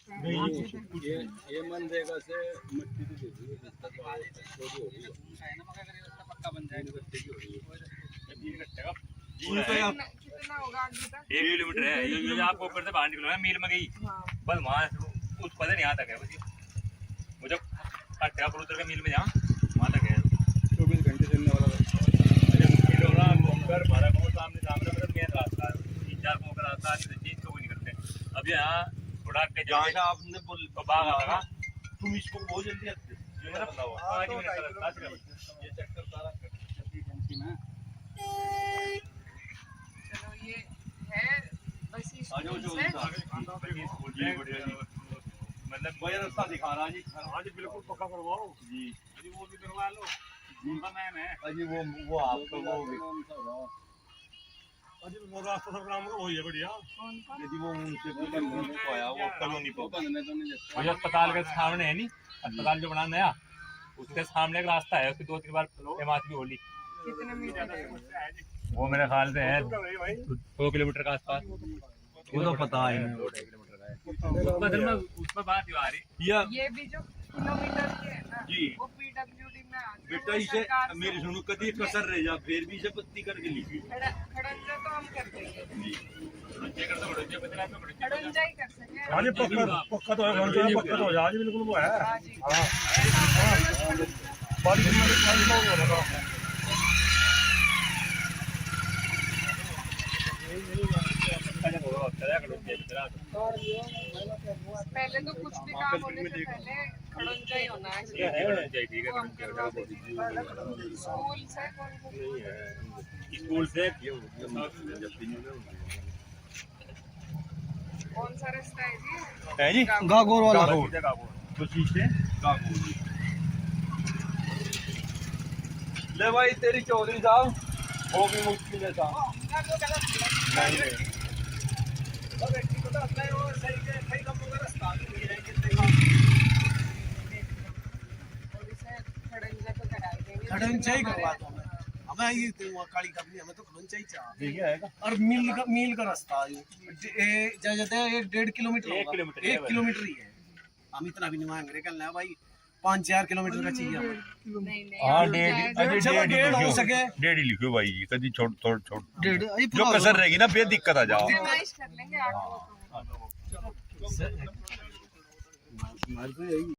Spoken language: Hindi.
ये मनरेगा से मिट्टी भी दे दी पक्का बन जाएगा। कितना होगा आगे तक? 1 किलोमीटर है। ये आपको ऊपर से बाहर निकलना है मील में गई, बस वहाँ उस पता नहीं यहाँ तक है। बस मुझे अट्ठापुर उतर के मील में जाऊँ वहाँ तक है। 24 घंटे चलने वाला घूमकर 12 गाँव सामने सामने मतलब मेन रास्ता है। 3-4 गाँव का रास्ता है, चीज को भी नहीं करते। अब यहाँ थोड़ा जहाँ से आपने बोल बाग आएगा तुम इसको बहुत जल्दी आते ये चक्कर सारा चलो ये है बस मतलब वही रास्ता दिखा रहा जी। हाँ जी बिल्कुल पक्का करवाओ जी। अभी वो भी करवा लो, उनका मैम है अजी वो आपका वो अजी वो रास्ता सब नाम का वही है बढ़िया। यदि वो उनसे को आया वो कॉलोनी पर मुझे अस्पताल के सामने है नहीं, अस्पताल जो बना नया उसके सामने एक रास्ता है, उसकी 2-3 बार एमात भी होली। कितने मीटर है? वो मेरे ख्याल से है 2 किलोमीटर का आसपास। वो तो पता है उसमें बात आ रही ये भी जो किलोमीटर के है ना जी। वो पीडब्ल्यूडी में आते हैं। बेटा वो इसे सरकार से मेरी सुनो कदी कसर रह जा फिर भी इसे पत्ती करके लिखी खड़ंजा तो हम कर देंगे, खड़ंजा ही कर सके। हाँ जी पक्का पक्का तो है, पक्का तो हो जाए बिल्कुल वो है। हाँ जी। पहले तो कुछ भी काम होने से पहले खड़ंजा ही होना है। वो हम करवा देंगे। स्कूल से स्कूल से कौन सा रास्ता है जी? है जी गागोर वाला तो शीशे ले भाई तेरी चौधरी साहब वो भी मुश्किल है साहब खड़ंजा ही करवा दो हमें ये काली करनी हमें तो खड़ंजा ही चाहिए। ठीक है और मील का रास्ता है ये 1.5 किलोमीटर 1 किलोमीटर 1 किलोमीटर ही है। हम इतना भी नहीं मांग रहे कल ना भाई 5-4 किलोमीटर का चाहिए हमें। नहीं नहीं हाँ आप जाएगा। चलो 1.5 हो सके 1.5 लिखो भाई जी, कभी छोड़ 1.5 जो कसर रहेगी ना फिर दिक्कत आ जाओ। फरमाइश कर लेंगे आप लोगों को।